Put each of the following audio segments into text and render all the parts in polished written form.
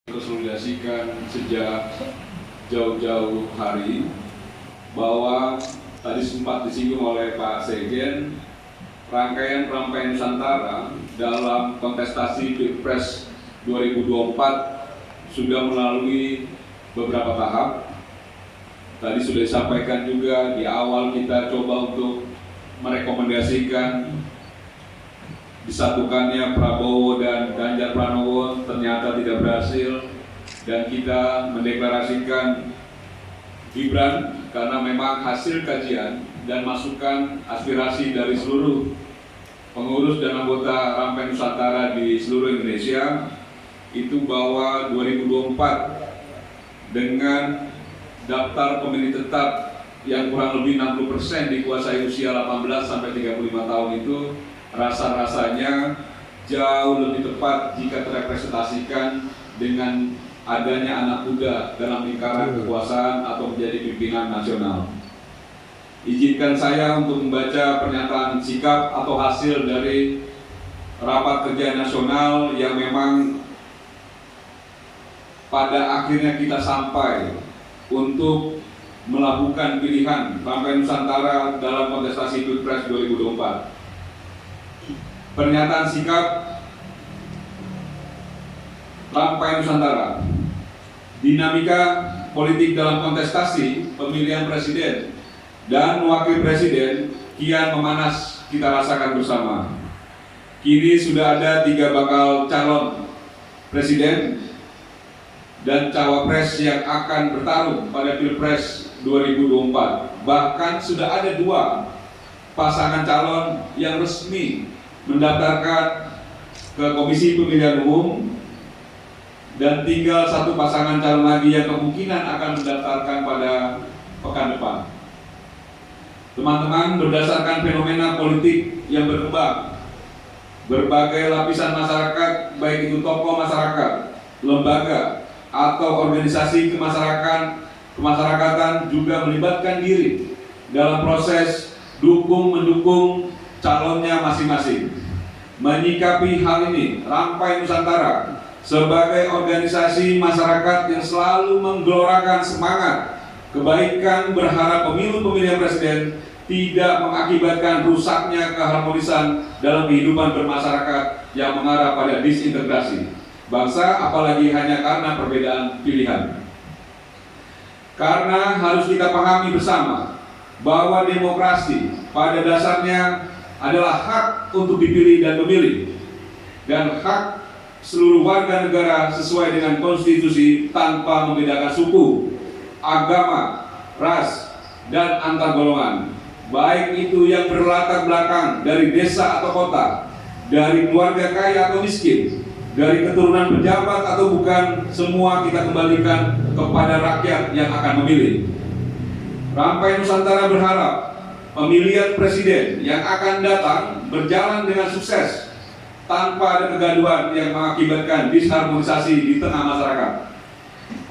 konsolidasikan sejak jauh-jauh hari bahwa tadi sempat disinggung oleh Pak Sekjen, rangkaian Nusantara dalam kontestasi Pilpres 2024 sudah melalui beberapa tahap. Tadi sudah disampaikan juga di awal, kita coba untuk merekomendasikan disatukannya Prabowo dan Ganjar Pranowo, ternyata tidak berhasil, dan kita mendeklarasikan Gibran karena memang hasil kajian dan masukan aspirasi dari seluruh pengurus dan anggota Rampai Nusantara di seluruh Indonesia itu bahwa 2024 dengan daftar pemilih tetap yang kurang lebih 60% dikuasai usia 18 sampai 35 tahun itu rasa-rasanya jauh lebih tepat jika terrepresentasikan dengan adanya anak muda dalam lingkaran kekuasaan atau menjadi pimpinan nasional. Izinkan saya untuk membaca pernyataan sikap atau hasil dari rapat kerja nasional yang memang pada akhirnya kita sampai untuk melakukan pilihan Rampai Nusantara dalam kontestasi Pilpres 2024. Pernyataan sikap Rampai Nusantara. Dinamika politik dalam kontestasi pemilihan presiden dan wakil presiden kian memanas kita rasakan bersama. Kini sudah ada 3 bakal calon presiden dan cawapres yang akan bertarung pada Pilpres 2024. Bahkan sudah ada 2 pasangan calon yang resmi mendaftarkan ke Komisi Pemilihan Umum, dan tinggal 1 pasangan calon lagi yang kemungkinan akan mendaftarkan pada pekan depan. Teman-teman, berdasarkan fenomena politik yang berkembang, berbagai lapisan masyarakat, baik itu tokoh masyarakat, lembaga, atau organisasi kemasyarakatan juga melibatkan diri dalam proses mendukung calonnya masing-masing. Menyikapi hal ini, Rampai Nusantara sebagai organisasi masyarakat yang selalu menggelorakan semangat kebaikan, berharap pemilihan presiden tidak mengakibatkan rusaknya keharmonisan dalam kehidupan bermasyarakat yang mengarah pada disintegrasi bangsa, apalagi hanya karena perbedaan pilihan. Karena harus kita pahami bersama bahwa demokrasi pada dasarnya adalah hak untuk dipilih dan memilih, dan hak seluruh warga negara sesuai dengan konstitusi tanpa membedakan suku, agama, ras, dan antar golongan, baik itu yang berlatar belakang dari desa atau kota, dari keluarga kaya atau miskin, dari keturunan pejabat atau bukan, semua kita kembalikan kepada rakyat yang akan memilih. Rampai Nusantara berharap pemilihan presiden yang akan datang berjalan dengan sukses tanpa ada kegaduhan yang mengakibatkan disharmonisasi di tengah masyarakat.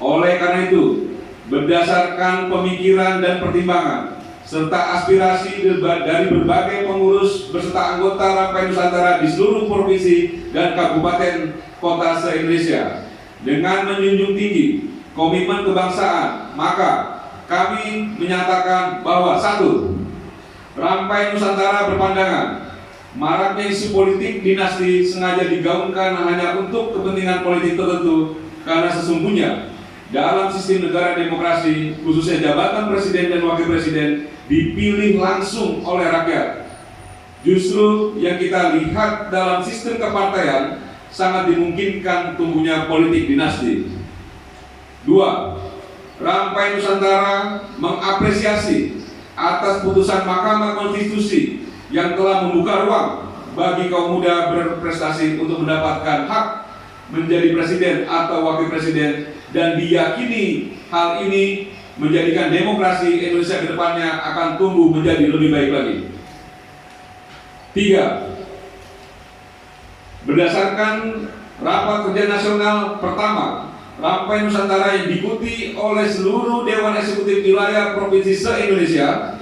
Oleh karena itu, berdasarkan pemikiran dan pertimbangan serta aspirasi dari berbagai pengurus beserta anggota Rampai Nusantara di seluruh provinsi dan kabupaten kota se-Indonesia, dengan menjunjung tinggi komitmen kebangsaan, maka kami menyatakan bahwa 1. Rampai Nusantara berpandangan maraknya isu politik dinasti sengaja digaungkan hanya untuk kepentingan politik tertentu, karena sesungguhnya dalam sistem negara demokrasi, khususnya jabatan presiden dan wakil presiden dipilih langsung oleh rakyat. Justru yang kita lihat dalam sistem kepartaian sangat dimungkinkan tumbuhnya politik dinasti. 2. Rampai Nusantara mengapresiasi atas putusan Mahkamah Konstitusi yang telah membuka ruang bagi kaum muda berprestasi untuk mendapatkan hak menjadi presiden atau wakil presiden, dan diyakini hal ini menjadikan demokrasi Indonesia ke depannya akan tumbuh menjadi lebih baik lagi. 3. Berdasarkan rapat kerja nasional pertama Rampai Nusantara yang diikuti oleh seluruh Dewan Eksekutif wilayah Provinsi se-Indonesia,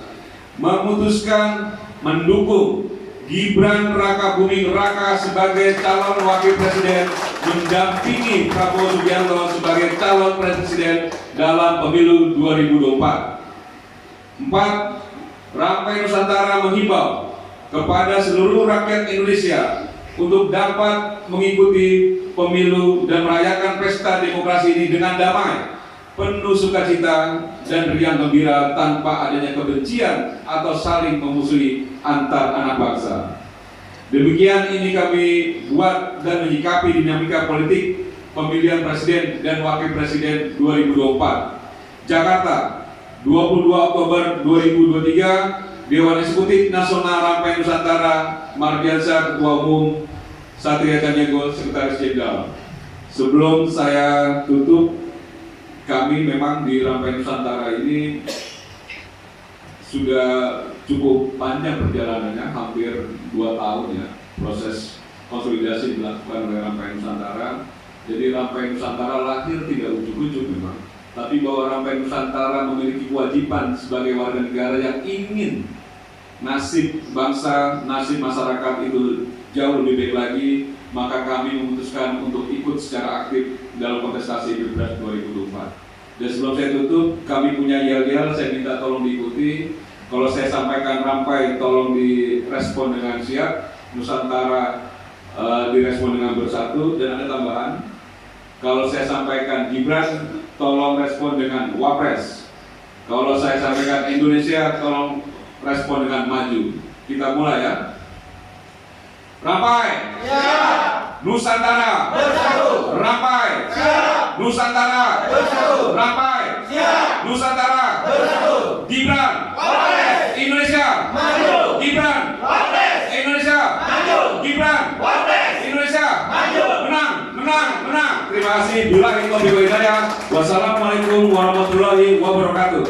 memutuskan mendukung Gibran Rakabuming Raka sebagai calon wakil presiden mendampingi Prabowo Subianto sebagai calon presiden dalam pemilu 2024. 4. Rampai Nusantara menghimbau kepada seluruh rakyat Indonesia untuk dapat mengikuti pemilu dan merayakan pesta demokrasi ini dengan damai, penuh sukacita dan riang gembira tanpa adanya kebencian atau saling memusuhi antar anak bangsa. Demikian ini kami buat dan menyikapi dinamika politik pemilihan presiden dan wakil presiden 2024. Jakarta, 22 Oktober 2023, Dewan Eksekutif Nasional Rampai Nusantara, Mardiansyah Ketua Umum, Satria Caniago Sekretaris Jenderal. Sebelum saya tutup, kami memang di Rampai Nusantara ini sudah cukup panjang perjalanannya, hampir 2 tahun ya, proses konsolidasi dilakukan oleh Rampai Nusantara. Jadi Rampai Nusantara lahir tidak ujuk-ujuk memang, tapi bahwa Rampai Nusantara memiliki kewajiban sebagai warga negara yang ingin nasib bangsa, nasib masyarakat itu jauh lebih baik lagi, maka kami memutuskan untuk ikut secara aktif dalam kontestasi Pilpres 2024. Dan sebelum saya tutup, kami punya yel-yel, saya minta tolong diikuti. Kalau saya sampaikan Rampai, tolong direspon dengan siap. Nusantara direspon dengan bersatu. Dan ada tambahan, kalau saya sampaikan Gibran, tolong respon dengan Wapres. Kalau saya sampaikan Indonesia, tolong respon dengan maju. Kita mulai ya. Rampai, siap. Nusantara bersatu. Rampai, siap. Nusantara bersatu. Rampai, siap. Nusantara bersatu. Gibran, Wapres. Indonesia maju. Gibran, Wapres. Indonesia maju. Gibran, Wapres. Indonesia maju. Menang, menang, menang. Terima kasih. Billahi taufiq wal hidayah. Wassalamualaikum warahmatullahi wabarakatuh.